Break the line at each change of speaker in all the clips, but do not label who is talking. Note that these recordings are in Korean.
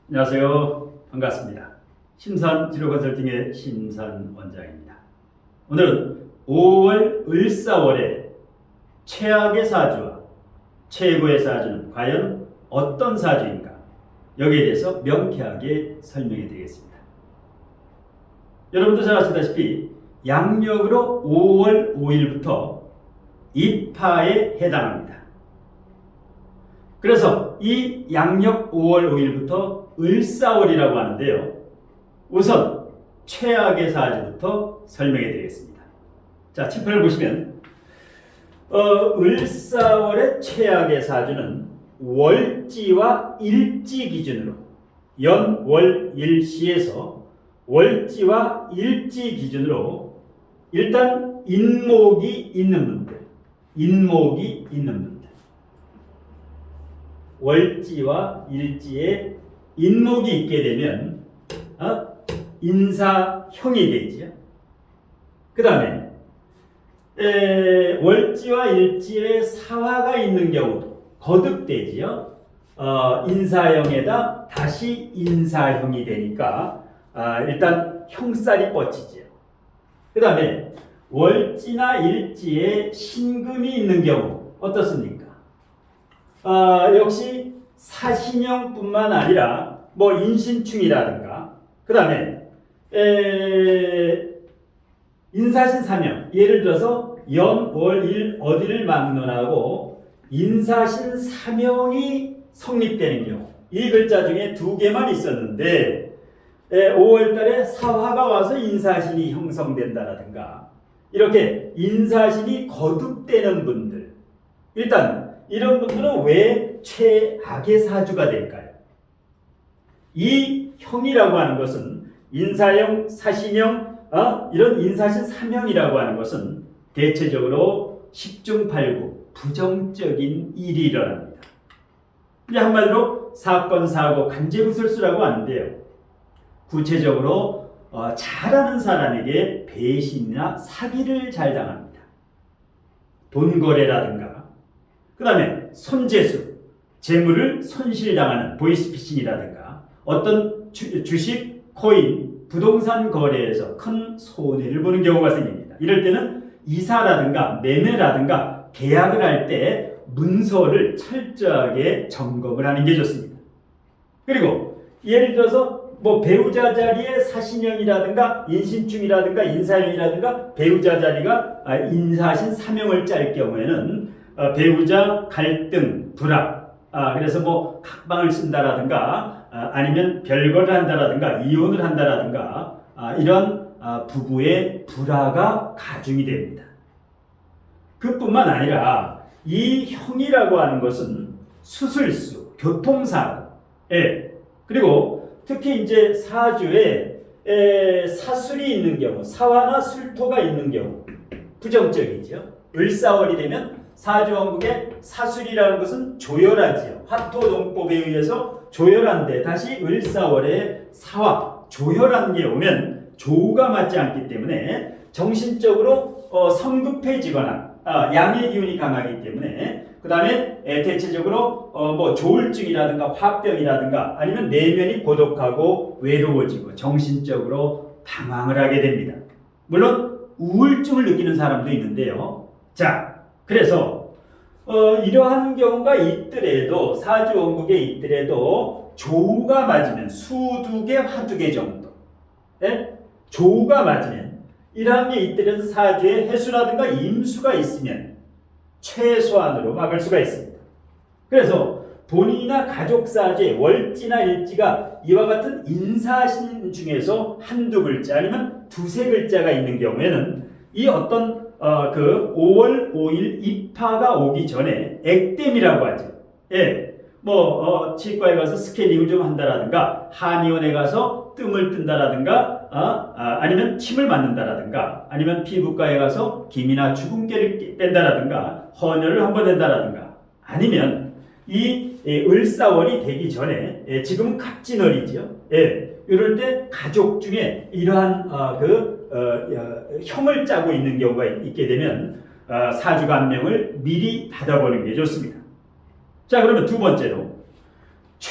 안녕하세요. 반갑습니다. 심산 치료 컨설팅의 심산 원장입니다. 오늘은 5월 을사월의 최악의 사주와 최고의 사주는 과연 어떤 사주인가? 여기에 대해서 명쾌하게 설명해 드리겠습니다. 여러분도 잘 아시다시피 양력으로 5월 5일부터 입하에 해당합니다. 그래서 이 양력 5월 5일부터 을사월이라고 하는데요. 우선 최악의 사주부터 설명해 드리겠습니다. 자, 칠판을 보시면 을사월의 최악의 사주는 월지와 일지 기준으로 연, 월, 일시에서 월지와 일지 기준으로 일단 인목이 있는 분들, 월지와 일지에 인목이 있게 되면 인사형이 되지요. 그 다음에 월지와 일지에 사화가 있는 경우도 거듭되지요. 인사형에다 다시 인사형이 되니까 일단 형살이 뻗치지요. 그 다음에 월지나 일지에 신금이 있는 경우 어떻습니까? 역시 사신형뿐만 아니라 뭐 인신충이라든가 그 다음에 인사신 사명, 예를 들어서 연, 월, 일 어디를 막론하고 인사신 사명이 성립되는 경우, 이 글자 중에 두 개만 있었는데 5월달에 사화가 와서 인사신이 형성된다라든가 이렇게 인사신이 거듭되는 분들, 일단 이런 분들은 왜 최악의 사주가 될까요? 이 형이라고 하는 것은 인사형, 사신형, 이런 인사신 사명이라고 하는 것은 대체적으로 10중 8구 부정적인 일이 일어납니다. 이제 한마디로 사건, 사고, 간제구설수라고 하는데요. 구체적으로 잘하는 사람에게 배신이나 사기를 잘 당합니다. 돈거래라든가 그 다음에 손재수, 재물을 손실당하는 보이스피싱이라든가 어떤 주식, 코인, 부동산 거래에서 큰 손해를 보는 경우가 생깁니다. 이럴 때는 이사라든가 매매라든가 계약을 할 때 문서를 철저하게 점검을 하는 게 좋습니다. 그리고 예를 들어서 뭐 배우자 자리에 사신형이라든가 인신충이라든가 인사형이라든가 배우자 자리가 인사신 사명을 짤 경우에는 배우자 갈등, 불합, 그래서 뭐 각방을 쓴다라든가 아니면 별거를 한다라든가 이혼을 한다라든가 이런 부부의 불화가 가중이 됩니다. 그뿐만 아니라 이 형이라고 하는 것은 수술수, 교통사고, 그리고 특히 이제 사주에 사술이 있는 경우, 사화나 술토가 있는 경우 부정적이죠. 을사월이 되면 사주원국의 사술이라는 것은 조열하지요. 화토동법에 의해서 조열한데 다시 을사월에 사화, 조열한 게 오면 조우가 맞지 않기 때문에 정신적으로 성급해지거나 양의 기운이 강하기 때문에 그 다음에 대체적으로 뭐 조울증이라든가 화병이라든가 아니면 내면이 고독하고 외로워지고 정신적으로 방황을 하게 됩니다. 물론 우울증을 느끼는 사람도 있는데요. 자, 그래서 이러한 경우가 있더라도 사주 원국에 있더라도 조우가 맞으면 수 두 개, 화 두 개 정도, 조우가 맞으면 이러한 게 있더라도 사주에 해수라든가 임수가 있으면 최소한으로 막을 수가 있습니다. 그래서 본인이나 가족 사주에 월지나 일지가 이와 같은 인사신 중에서 한두 글자 아니면 두세 글자가 있는 경우에는 이 어떤 그 5월 5일 입하가 오기 전에 액땜이라고 하죠. 치과에 가서 스캐닝을 좀 한다라든가 한의원에 가서 뜸을 뜬다라든가 아니면 침을 맞는다라든가 아니면 피부과에 가서 김이나 주근깨를 뺀다라든가 헌혈을 한번 한다라든가 아니면 이 을사월이 되기 전에 지금은 갑진월이죠. 이럴 때 가족 중에 이러한 형을 짜고 있는 경우가 있게 되면 사주간명을 미리 받아보는 게 좋습니다. 자, 그러면 두 번째로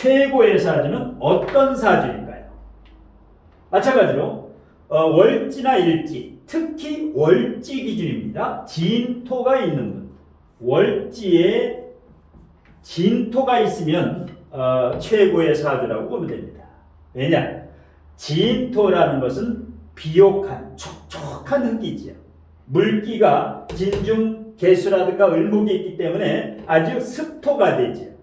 최고의 사주는 어떤 사주인가요? 마찬가지로 월지나 일지, 특히 월지 기준입니다. 진토가 있는 분, 월지에 진토가 있으면 최고의 사주라고 보면 됩니다. 왜냐? 진토라는 것은 비옥한 촉촉한 흙이지요. 물기가 진중 개수라든가 을목이 있기 때문에 아주 습토가 되죠.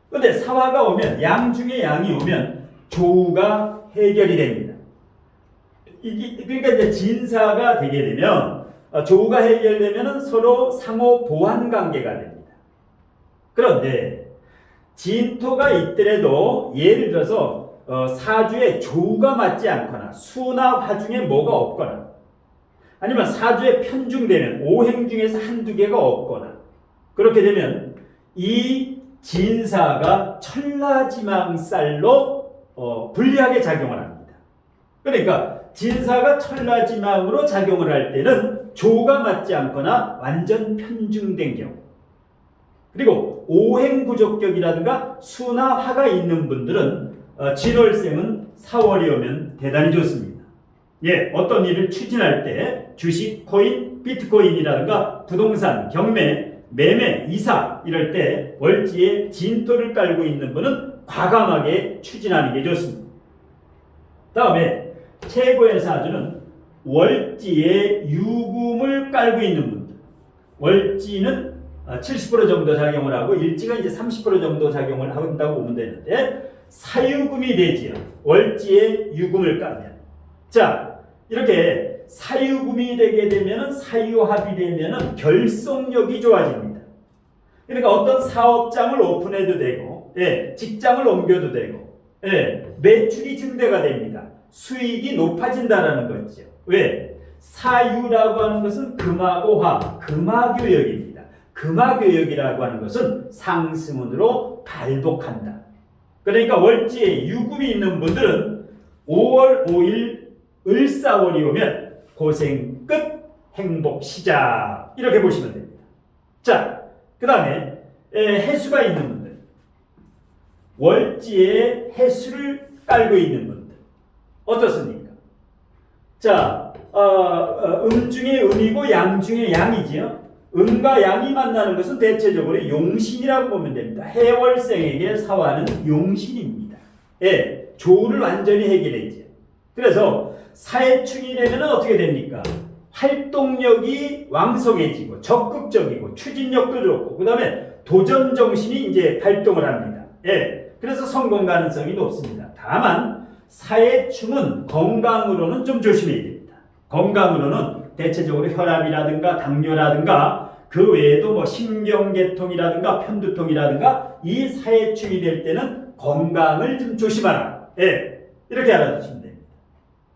그런데 사화가 오면, 양 중에 양이 오면 조우가 해결이 됩니다. 그러니까 이제 진사가 되게 되면, 조우가 해결되면 서로 상호 보완 관계가 됩니다. 그런데 진토가 있더라도 예를 들어서 사주에 조우가 맞지 않거나 수나 화 중에 뭐가 없거나, 아니면 사주에 편중되면 오행 중에서 한두 개가 없거나, 그렇게 되면 이 진사가 천라지망살로 불리하게 작용을 합니다. 그러니까 진사가 천라지망으로 작용을 할 때는 조가 맞지 않거나 완전 편중된 경우, 그리고 오행 부족격이라든가 수나 화가 있는 분들은 진월생은 4월이 오면 대단히 좋습니다. 예, 어떤 일을 추진할 때 주식, 코인, 비트코인이라든가 부동산, 경매, 매매, 이사 이럴 때 월지에 진토를 깔고 있는 분은 과감하게 추진하는 게 좋습니다. 다음에 최고의 사주는 월지에 유금을 깔고 있는 분들. 월지는 70% 정도 작용을 하고 일지가 이제 30% 정도 작용을 한다고 보면 되는데, 사유금이 되지요. 월지에 유금을 깔면. 자, 이렇게 사유금이 되게 되면은, 사유합이 되면은 결속력이 좋아집니다. 그러니까 어떤 사업장을 오픈해도 되고, 예, 직장을 옮겨도 되고, 예, 매출이 증대가 됩니다. 수익이 높아진다라는 거죠. 왜? 사유라고 하는 것은 금하고 화, 금화교역입니다. 금화교역이라고 하는 것은 상승운으로 발독한다. 그러니까 월지에 유금이 있는 분들은 5월 5일 을사월이 오면 고생 끝, 행복 시작, 이렇게 보시면 됩니다. 자, 그 다음에 해수가 있는 분들, 월지에 해수를 깔고 있는 분들 어떻습니까? 자, 음 중에 음이고 양 중에 양이지요. 음과 양이 만나는 것은 대체적으로 용신이라고 보면 됩니다. 해월생에게 사화는 용신입니다. 예, 조를 완전히 해결했죠. 그래서 사해충이 되면 어떻게 됩니까? 활동력이 왕성해지고 적극적이고 추진력도 좋고, 그 다음에 도전 정신이 이제 발동을 합니다. 예, 그래서 성공 가능성이 높습니다. 다만 사해충은 건강으로는 좀 조심해야 됩니다. 건강으로는 대체적으로 혈압이라든가 당뇨라든가 그 외에도 뭐 신경계통이라든가 편두통이라든가 이 사해충이 될 때는 건강을 좀 조심하라. 예, 이렇게 알아두시면 됩니다.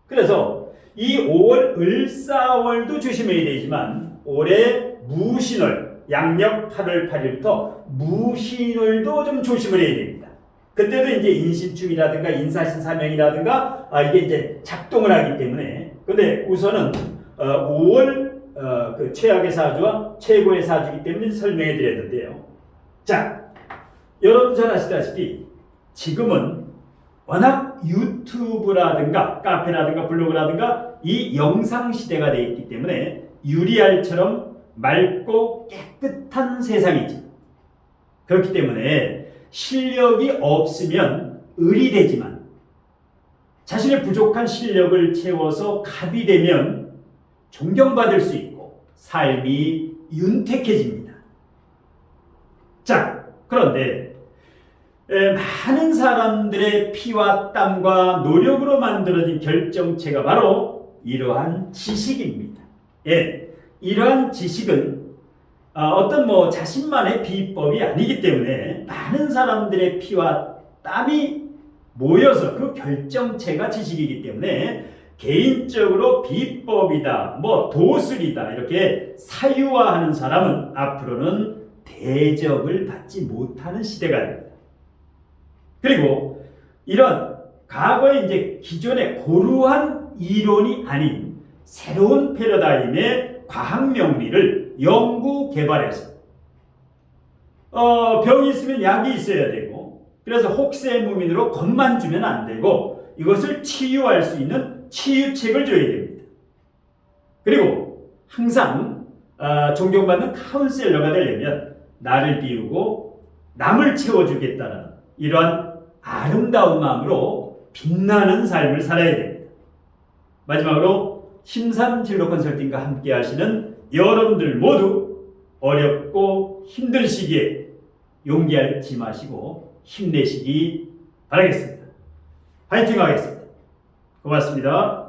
그래서 이 5월 을사월도 조심해야 되지만 올해 무신월, 양력 8월 8일부터 무신월도 좀 조심을 해야 됩니다. 그때도 이제 인신충이라든가 인사신사명이라든가 이게 이제 작동을 하기 때문에, 근데 우선은 5월 그 최악의 사주와 최고의 사주이기 때문에 설명해 드렸는데요. 자, 여러분 잘 아시다시피 지금은 워낙 유튜브라든가 카페라든가 블로그라든가 이 영상 시대가 되어 있기 때문에 유리알처럼 맑고 깨끗한 세상이지. 그렇기 때문에 실력이 없으면 을이 되지만 자신의 부족한 실력을 채워서 갑이 되면 존경받을 수 있고 삶이 윤택해집니다. 자, 그런데 많은 사람들의 피와 땀과 노력으로 만들어진 결정체가 바로 이러한 지식입니다. 예, 이러한 지식은 어떤 뭐 자신만의 비법이 아니기 때문에 많은 사람들의 피와 땀이 모여서 그 결정체가 지식이기 때문에 개인적으로 비법이다, 뭐 도술이다 이렇게 사유화하는 사람은 앞으로는 대접을 받지 못하는 시대가 됩니다. 그리고 이런 과거에 이제 기존의 고루한 이론이 아닌 새로운 패러다임의 과학 명리를 연구 개발해서 병이 있으면 약이 있어야 되고 그래서 혹세무민으로 겁만 주면 안 되고 이것을 치유할 수 있는 치유책을 줘야 됩니다. 그리고 항상 존경받는 카운셀러가 되려면 나를 비우고 남을 채워주겠다는 이러한 아름다운 마음으로 빛나는 삶을 살아야 됩니다. 마지막으로 심삼진로 컨설팅과 함께 하시는 여러분들 모두 어렵고 힘든 시기에 용기하지 마시고 힘내시기 바라겠습니다. 파이팅 하겠습니다. 고맙습니다.